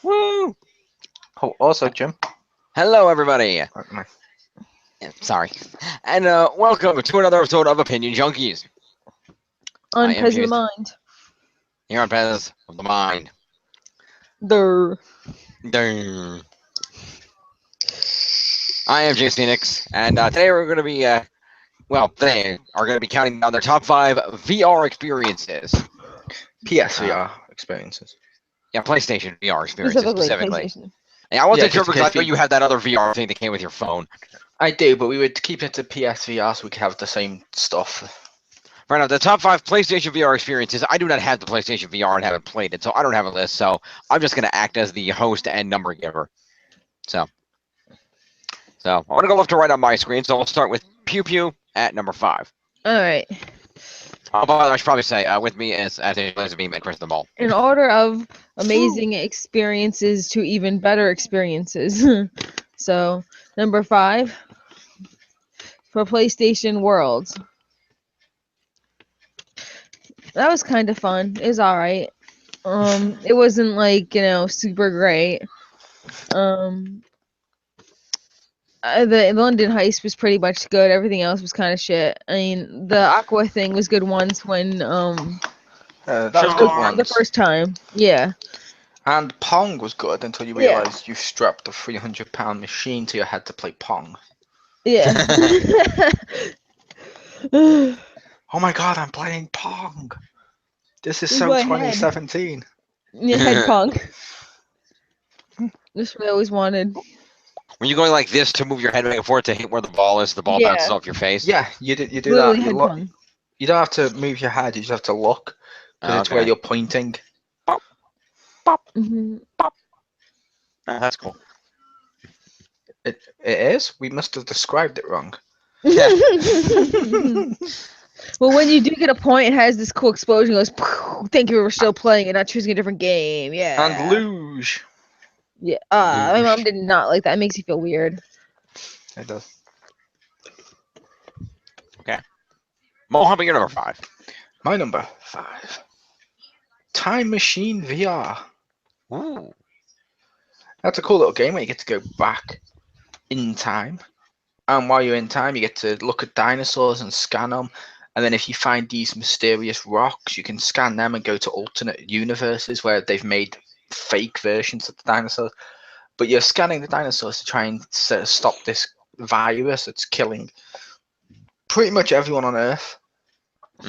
Woo! Oh, also, Jim. Hello, everybody. Okay. Sorry. And welcome to another episode of Opinion Junkies. On I am Pez of the Jason. Mind. Here on Pez of the Mind. Durr. Ding. I am Jason Phoenix, and today we're going to be, they are going to be counting down their top 5 VR experiences. PSVR experiences. Yeah, PlayStation VR experiences specifically. PlayStation. And I wasn't Yeah, sure just because I in know case you have that other VR thing that came with your phone. I do, but we would keep it to PSVR so we could have the same stuff. Right now, the top 5 PlayStation VR experiences. I do not have the PlayStation VR and haven't played it, so I don't have a list. So I'm just going to act as the host and number giver. So I'm going to go left to right on my screen. So we'll start with Pew Pew at number 5. Alright. Oh, by the way, I should probably say with me is Anastasia Lazerbeam and Chriz the Mole. In order of amazing experiences to even better experiences. So, number 5 for PlayStation Worlds. That was kind of fun. It was alright. It wasn't like, super great. The London heist was pretty much good. Everything else was kind of shit. I mean, the Aqua thing was good once when That was good Sure. once. the first time. Yeah. And Pong was good until you Yeah. realised you strapped a £300 machine to your head to play Pong. Yeah. Oh my god, I'm playing Pong! This is Use so my head. 2017. Yeah, head punk. That's what I always wanted. Were you going like this to move your head back and forth to hit where the ball is? The ball Yeah. bounces off your face. Yeah, you do Literally that. head You, punk. you don't have to move your head, you just have to look. Because it's where you're pointing. Mhm. Oh, that's cool. It is? We must have described it wrong. Yeah. Well, when you do get a point, it has this cool explosion. It goes, thank you for still playing and not choosing a different game. Yeah. And luge. Yeah. My mom did not like that. It makes you feel weird. It does. Mo, how about your number 5? My number 5. Time Machine VR. Ooh. That's a cool little game where you get to go back in time. And while you're in time, you get to look at dinosaurs and scan them. And then if you find these mysterious rocks, you can scan them and go to alternate universes where they've made fake versions of the dinosaurs. But you're scanning the dinosaurs to try and stop this virus that's killing pretty much everyone on Earth.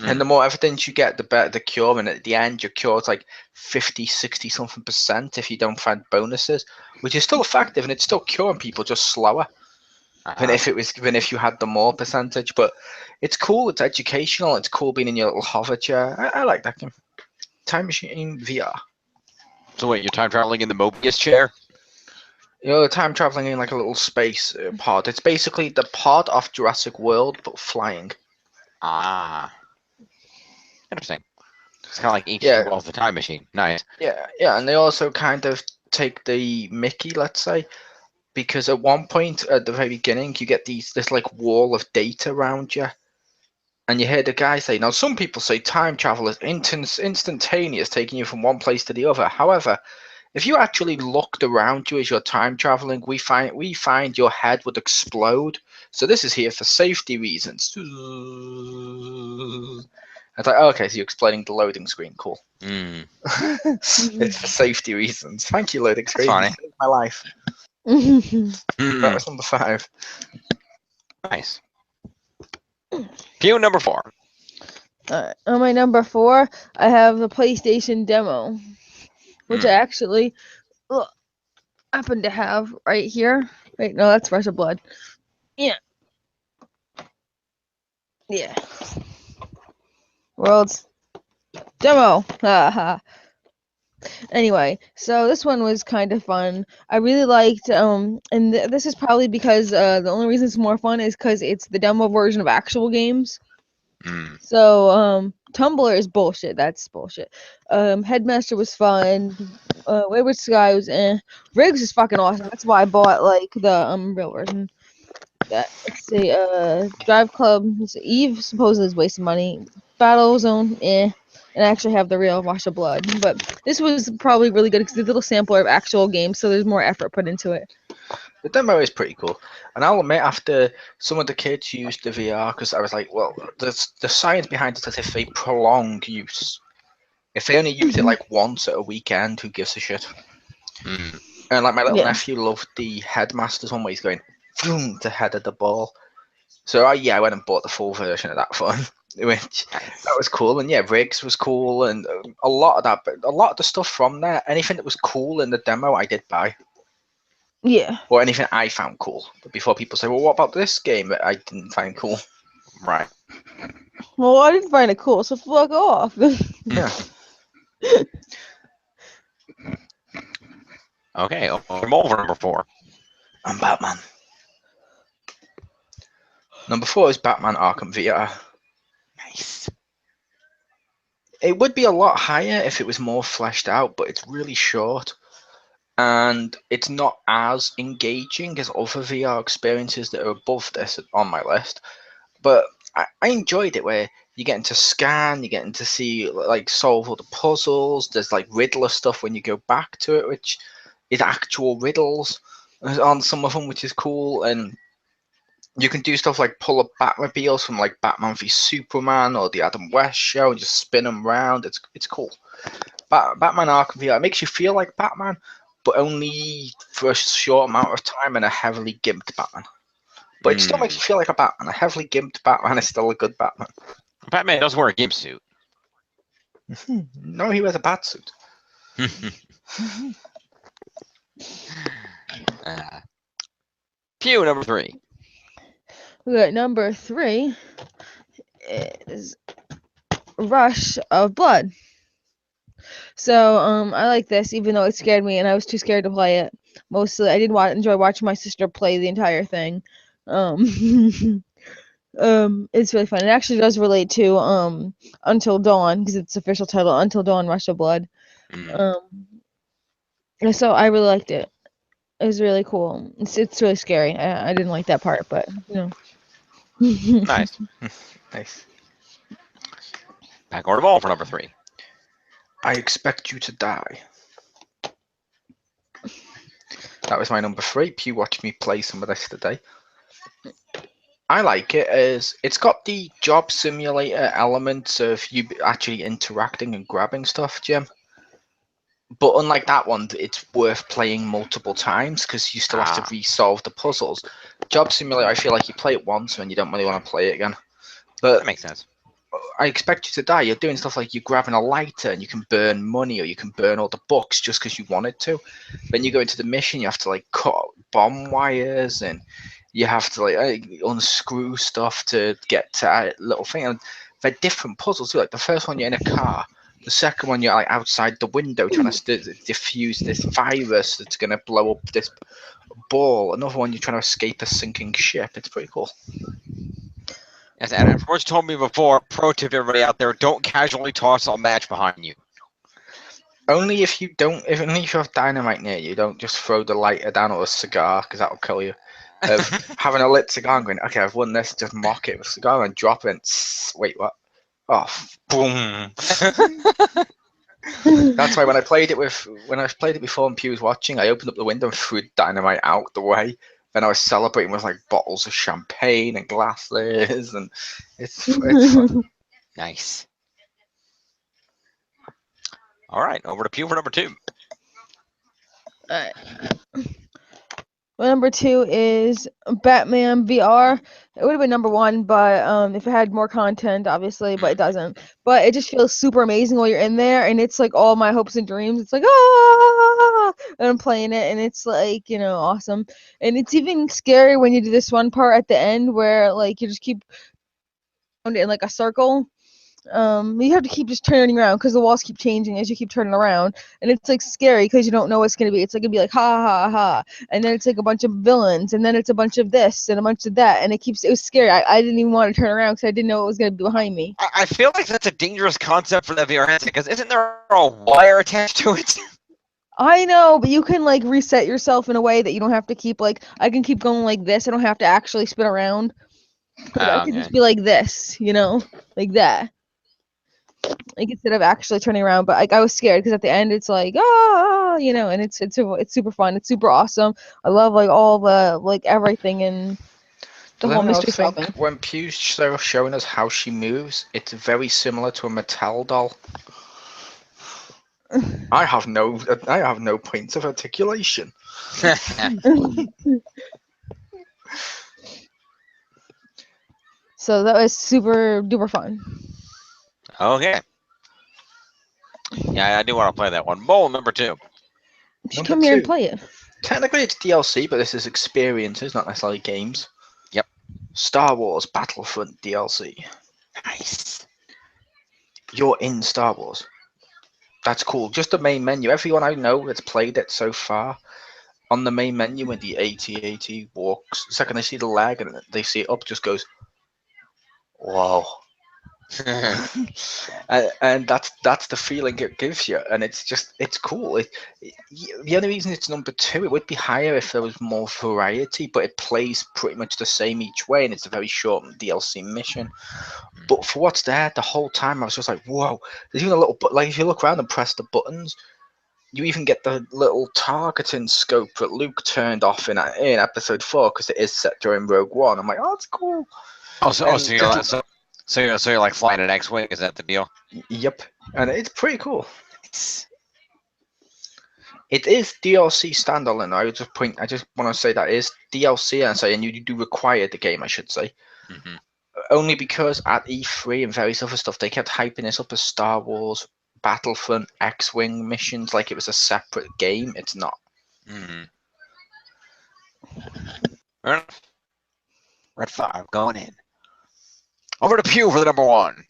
And the more evidence you get, the better the cure. And at the end, your cure is like 50, 60 something % if you don't find bonuses, which is still effective and it's still curing people, just slower than if you had the more percentage. But it's cool. It's educational. It's cool being in your little hover chair. I like that game. Time Machine VR. So wait, you're time traveling in the Mobius chair? You're time traveling in like a little space pod. It's basically the pod off Jurassic World, but flying. Ah. Interesting. It's kind of like H.G. Yeah. Wells' The Time Machine. Nice. Yeah, and they also kind of take the Mickey, let's say, because at one point at the very beginning, you get this like wall of data around you, and you hear the guy say, "Now some people say time travel is instantaneous, taking you from one place to the other. However, if you actually looked around you as you're time traveling, we find your head would explode. So this is here for safety reasons." It's like, oh, okay, so you're explaining the loading screen. Cool. It's for safety reasons. Thank you, loading screen. funny. You saved my life. That was number 5. Nice. Pew number 4. On my number 4, I have the PlayStation demo, which I actually happen to have right here. Wait, no, that's Rush of Blood. Yeah. Yeah. World's demo. Anyway, so this one was kind of fun. I really liked, and this is probably because the only reason it's more fun is because it's the demo version of actual games. So, Tumblr is bullshit. That's bullshit. Headmaster was fun. Wayward Sky was Riggs is fucking awesome. That's why I bought like the real version. Let's see, Drive Club. Eve supposedly is wasting money. Battle Zone, and actually have the real Rush of Blood. But this was probably really good because it's a little sampler of actual games, so there's more effort put into it. The demo is pretty cool, and I'll admit, after some of the kids used the VR, because I was like, well, the science behind it is if they prolong use. If they only use it like once at a weekend, who gives a shit? Mm. And like my little Yeah. nephew loved the Headmasters one where he's going boom to head of the ball. So I went and bought the full version of that fun, which that was cool. And yeah, Riggs was cool, and a lot of that, but a lot of the stuff from there, anything that was cool in the demo, I did buy. Yeah. Or anything I found cool. But before people say, well, what about this game that I didn't find cool? Right. Well, I didn't find it cool, so fuck off. Yeah. Okay, over number 4. I'm Batman. Number 4 is Batman Arkham VR. Nice. It would be a lot higher if it was more fleshed out, but it's really short. And it's not as engaging as other VR experiences that are above this on my list. But I enjoyed it where you're getting to scan, you're getting to see, like, solve all the puzzles. There's like Riddler stuff when you go back to it, which is actual riddles on some of them, which is cool. And you can do stuff like pull up Batmobiles from like Batman v Superman or the Adam West show and just spin them around. It's cool. Batman Arkham VR, it makes you feel like Batman, but only for a short amount of time, and a heavily gimped Batman. But it still makes you feel like a Batman. A heavily gimped Batman is still a good Batman. Batman does wear a gimp suit. No, he wears a bat suit. Pew, number 3. We got number 3 is Rush of Blood. So I like this, even though it scared me and I was too scared to play it. Mostly, I did enjoy watching my sister play the entire thing. It's really fun. It actually does relate to Until Dawn, because it's official title, Until Dawn: Rush of Blood. So I really liked it. It was really cool. It's really scary. I didn't like that part, but you know. Nice. Nice. Back order ball for number 3. I Expect You to Die. That was my number 3. Pew watched me play some of this today. I like it as it's got the job simulator elements of you actually interacting and grabbing stuff, Jim. But unlike that one, it's worth playing multiple times because you still have to resolve the puzzles. Job simulator, I feel like you play it once and you don't really want to play it again. But That makes sense. I Expect You to Die. You're doing stuff like you're grabbing a lighter and you can burn money, or you can burn all the books just because you wanted to. Then you go into the mission, you have to like cut bomb wires, and you have to like unscrew stuff to get to a little thing. And they're different puzzles too. Like the first one, you're in a car. The second one, you're like outside the window trying to diffuse this virus that's going to blow up this ball. Another one, you're trying to escape a sinking ship. It's pretty cool. As Adam Forge told me before, pro tip everybody out there, don't casually toss a match behind you. Only if you don't, only if you have dynamite near you, don't just throw the lighter down or a cigar, because that'll kill you. Having a lit cigar and going, okay, I've won this, just mock it with a cigar and drop it. And wait, what? Oh, boom! That's why when I played it before and Pew was watching, I opened up the window and threw dynamite out the way. And I was celebrating with like bottles of champagne and glasses, and it's fun. Nice. All right, over to Pew for number 2. Well, number 2 is Batman VR. It would have been number 1, but if it had more content, obviously, but it doesn't. But it just feels super amazing while you're in there, and it's like all my hopes and dreams. It's like, and I'm playing it, and it's like, awesome. And it's even scary when you do this one part at the end where like you just keep in like a circle. You have to keep just turning around because the walls keep changing as you keep turning around, and it's like scary because you don't know what's gonna be. It's like gonna be like ha ha ha, and then it's like a bunch of villains, and then it's a bunch of this and a bunch of that, and it was scary. I didn't even want to turn around because I didn't know what was gonna be behind me. I feel like that's a dangerous concept for the VR headset, because isn't there a wire attached to it? I know, but you can like reset yourself in a way that you don't have to keep like I can keep going like this. I don't have to actually spin around. Like, I can just be like this, like that. like instead of actually turning around. But like I was scared because at the end it's like and it's super fun. It's super awesome. I love like all the like everything and the Does whole anyone mystery else solving. think when Pew's showing us how she moves, it's very similar to a Mattel doll? I have no points of articulation. So that was super duper fun. Okay. Yeah, I do want to play that one. Bowl number 2. You should Number come here and 2. play it. Technically, it's DLC, but this is experiences, not necessarily games. Yep. Star Wars Battlefront DLC. Nice. You're in Star Wars. That's cool. Just the main menu. Everyone I know that's played it so far, on the main menu when the AT-AT walks, the second they see the leg and they see it up, just goes, whoa. and that's the feeling it gives you, and it's cool. The only reason it's number 2, it would be higher if there was more variety, but it plays pretty much the same each way, and it's a very short DLC mission. But for what's there, the whole time I was just like, whoa. There's even a little but like if you look around and press the buttons, you even get the little targeting scope that Luke turned off in episode 4 because it is set during Rogue One. I'm like, oh, it's cool. So you're like flying an X-wing? Is that the deal? Yep, and it's pretty cool. It is DLC standalone. I just want to say that is DLC, and you do require the game, I should say. Mm-hmm. Only because at E3 and various other stuff, they kept hyping this up as Star Wars Battlefront X-wing missions like it was a separate game. It's not. Mm-hmm. Red 5 going in. Over to Pew for the number 1.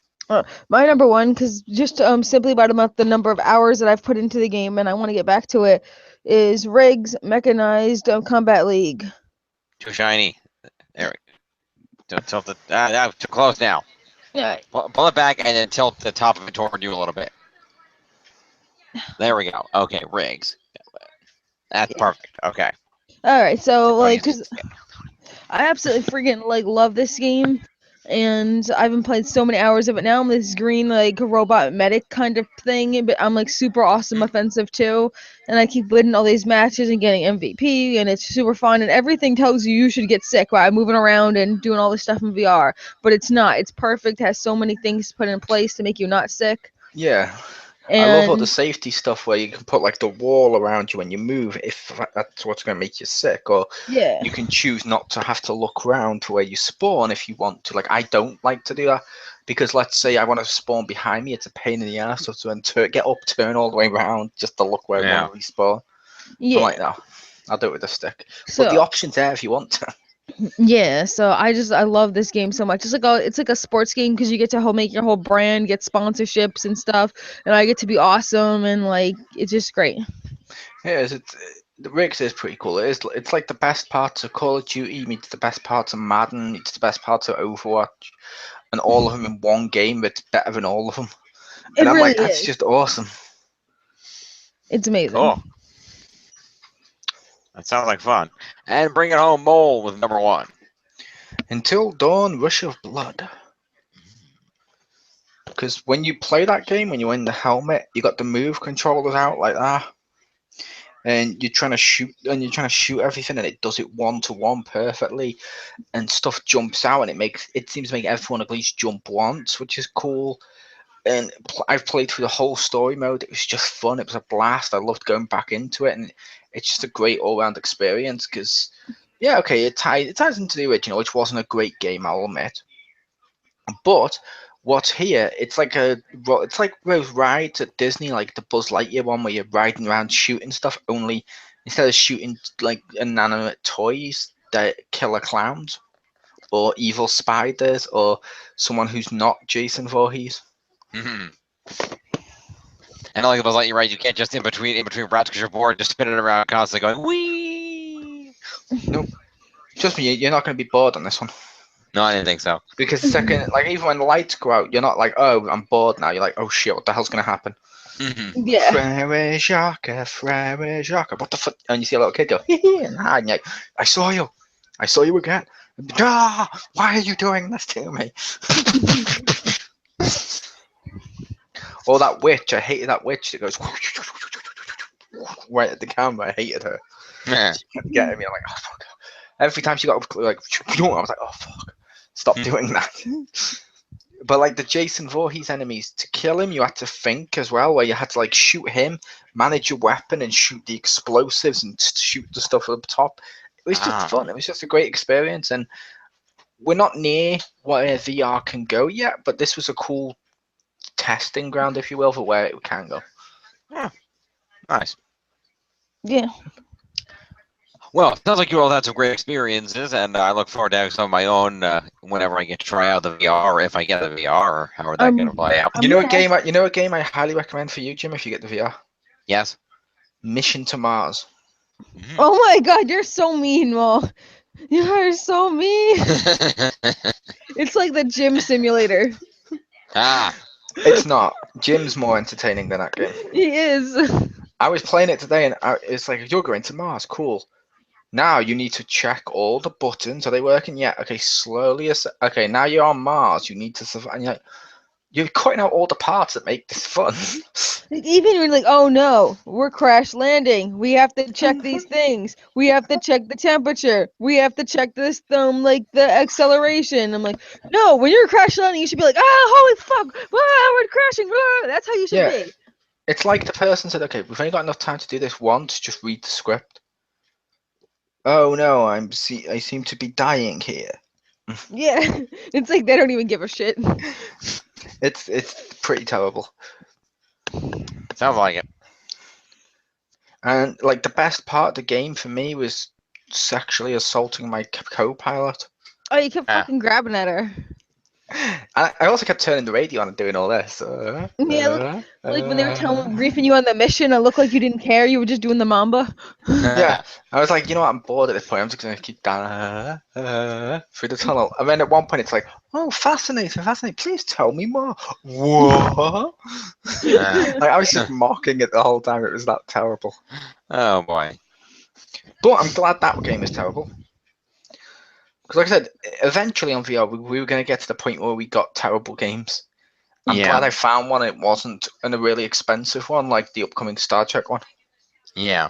My number 1, because just simply about the number of hours that I've put into the game, and I want to get back to it, is Riggs Mechanized Combat League. Too shiny. There we go. Tilt it. Too close now. Yeah. Pull it back and then tilt the top of it toward you a little bit. There we go. Okay, Riggs. That's perfect. Okay. All right. So like, cause I absolutely freaking like love this game. And I've been playing so many hours of it now. I'm this green like robot medic kind of thing, but I'm like super awesome offensive too. And I keep winning all these matches and getting MVP, and it's super fun. And everything tells you should get sick by moving around and doing all this stuff in VR, but it's not. It's perfect. It has so many things put in place to make you not sick. Yeah. And I love all the safety stuff where you can put like the wall around you when you move if that's what's going to make you sick, or yeah, you can choose not to have to look around to where you spawn if you want to. Like I don't like to do that because let's say I want to spawn behind me, it's a pain in the ass to get up, turn all the way around just to look where I want to respawn. yeah. I'm like, no, I'll do it with a stick. So, but the option's there if you want to. Yeah, so I love this game so much. It's like a sports game because you get to make your whole brand, get sponsorships and stuff, and I get to be awesome and like it's just great. Yeah, the Riggs is pretty cool. It's like the best parts of Call of Duty meets the best parts of Madden meets the best parts of Overwatch, and all of them in one game. It's better than all of them. And I'm really like, that's just awesome. It's amazing. Cool. That sounds like fun. And bring it home, Mole with number 1. Until Dawn, Rush of Blood. Because when you play that game, when you're in the helmet, you got the move controllers out like that, and you're trying to shoot everything, and it does it 1-to-1 perfectly, and stuff jumps out, and it seems to make everyone at least jump once, which is cool. And I've played through the whole story mode. It was just fun. It was a blast. I loved going back into it, and it's just a great all-round experience. Because, yeah, okay, it ties into the original, which wasn't a great game, I'll admit. But what's here? It's like those rides at Disney, like the Buzz Lightyear one, where you're riding around shooting stuff. Only instead of shooting like inanimate toys, they're killer clowns, or evil spiders, or someone who's not Jason Voorhees. Mm-hmm. And like Buzz Lightyear, right? You can't just in between routes because you're bored, just spinning around constantly going wee. Nope. Trust me, you're not going to be bored on this one. No, I didn't think so. Because even when the lights go out, you're not like, oh, I'm bored now. You're like, oh shit, what the hell's going to happen? Mm-hmm. Yeah. Frère Jacques, what the fuck? And you see a little kid go, and you're like, I saw you again. Why are you doing this to me? Or that witch. I hated that witch that goes right at the camera. I hated her. She kept getting me. I'm like, oh fuck. Every time she got up, like, I was like, oh fuck, stop doing that. But like the Jason Voorhees enemies, to kill him, you had to think as well, where you had to like shoot him, manage your weapon, and shoot the explosives and shoot the stuff up top. It was just fun. It was just a great experience, and we're not near where VR can go yet, but this was a cool testing ground, if you will, for where it can go. Yeah. Nice. Yeah. Well, it sounds like you all had some great experiences, and I look forward to having some of my own whenever I get to try out the VR, or if I get the VR, or however that's going to play out. You know a game I highly recommend for you, Jim, if you get the VR? Yes. Mission to Mars. Oh my god, you're so mean, Mo. You are so mean. It's like the gym simulator. It's not. Jim's more entertaining than that game. He is. I was playing it today, and it's like, you're going to Mars, cool. Now you need to check all the buttons. Are they working yet? Okay, slowly. Okay, now you're on Mars. You need to survive. And you're cutting out all the parts that make this fun. Even when like, oh no, we're crash landing. We have to check these things. We have to check the temperature. We have to check this, like the acceleration. I'm like, no, when you're crash landing, you should be like, holy fuck, we're crashing. That's how you should be. It's like the person said, okay, we've only got enough time to do this once. Just read the script. Oh no, I seem to be dying here. Yeah, it's like they don't even give a shit. It's pretty terrible. Sounds like it. And like the best part of the game for me was sexually assaulting my co-pilot. Oh, you kept fucking grabbing at her. I also kept turning the radio on and doing all this. Like when they were briefing you on the mission, it looked like you didn't care. You were just doing the mamba. Yeah, I was like, you know what? I'm bored at this point. I'm just gonna keep down through the tunnel. And then at one point, it's like, oh, fascinating. Please tell me more. What? Like, I was just mocking it the whole time. It was that terrible. Oh boy. But I'm glad that game is terrible. Because like I said, eventually on VR, we were going to get to the point where we got terrible games. I'm glad I found one. It wasn't a really expensive one like the upcoming Star Trek one. Yeah.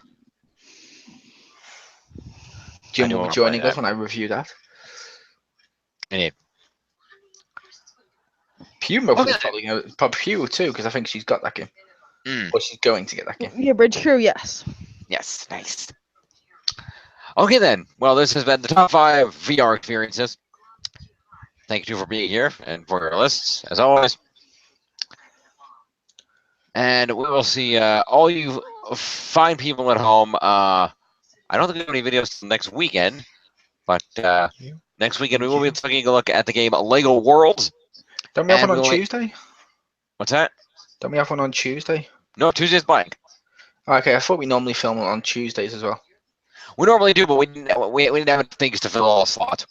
Jim will be joining us when I review that. Yeah. Puma is probably Puma too, because I think she's got that game. Or she's going to get that game. Yeah, Bridge Crew, yes. Yes, nice. Okay then. Well, this has been the top 5 VR experiences. Thank you for being here and for your lists, as always. And we will see all you fine people at home. I don't think we have any videos next weekend, but next weekend we will be taking a look at the game Lego Worlds. Don't we have one on Tuesday? What's that? Don't we have one on Tuesday? No, Tuesday's blank. Okay, I thought we normally film it on Tuesdays as well. We normally do, but we didn't have things to fill all the slots.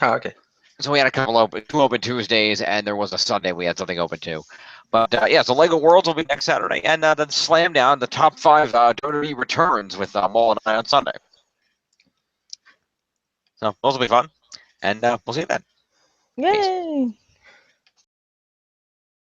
Oh, okay. So we had two open Tuesdays, and there was a Sunday we had something open too. But yeah, so Lego Worlds will be next Saturday, and then Slam Down, the top 5 WWE returns with Mole and I on Sunday. So those will be fun, and we'll see you then. Yay! Peace.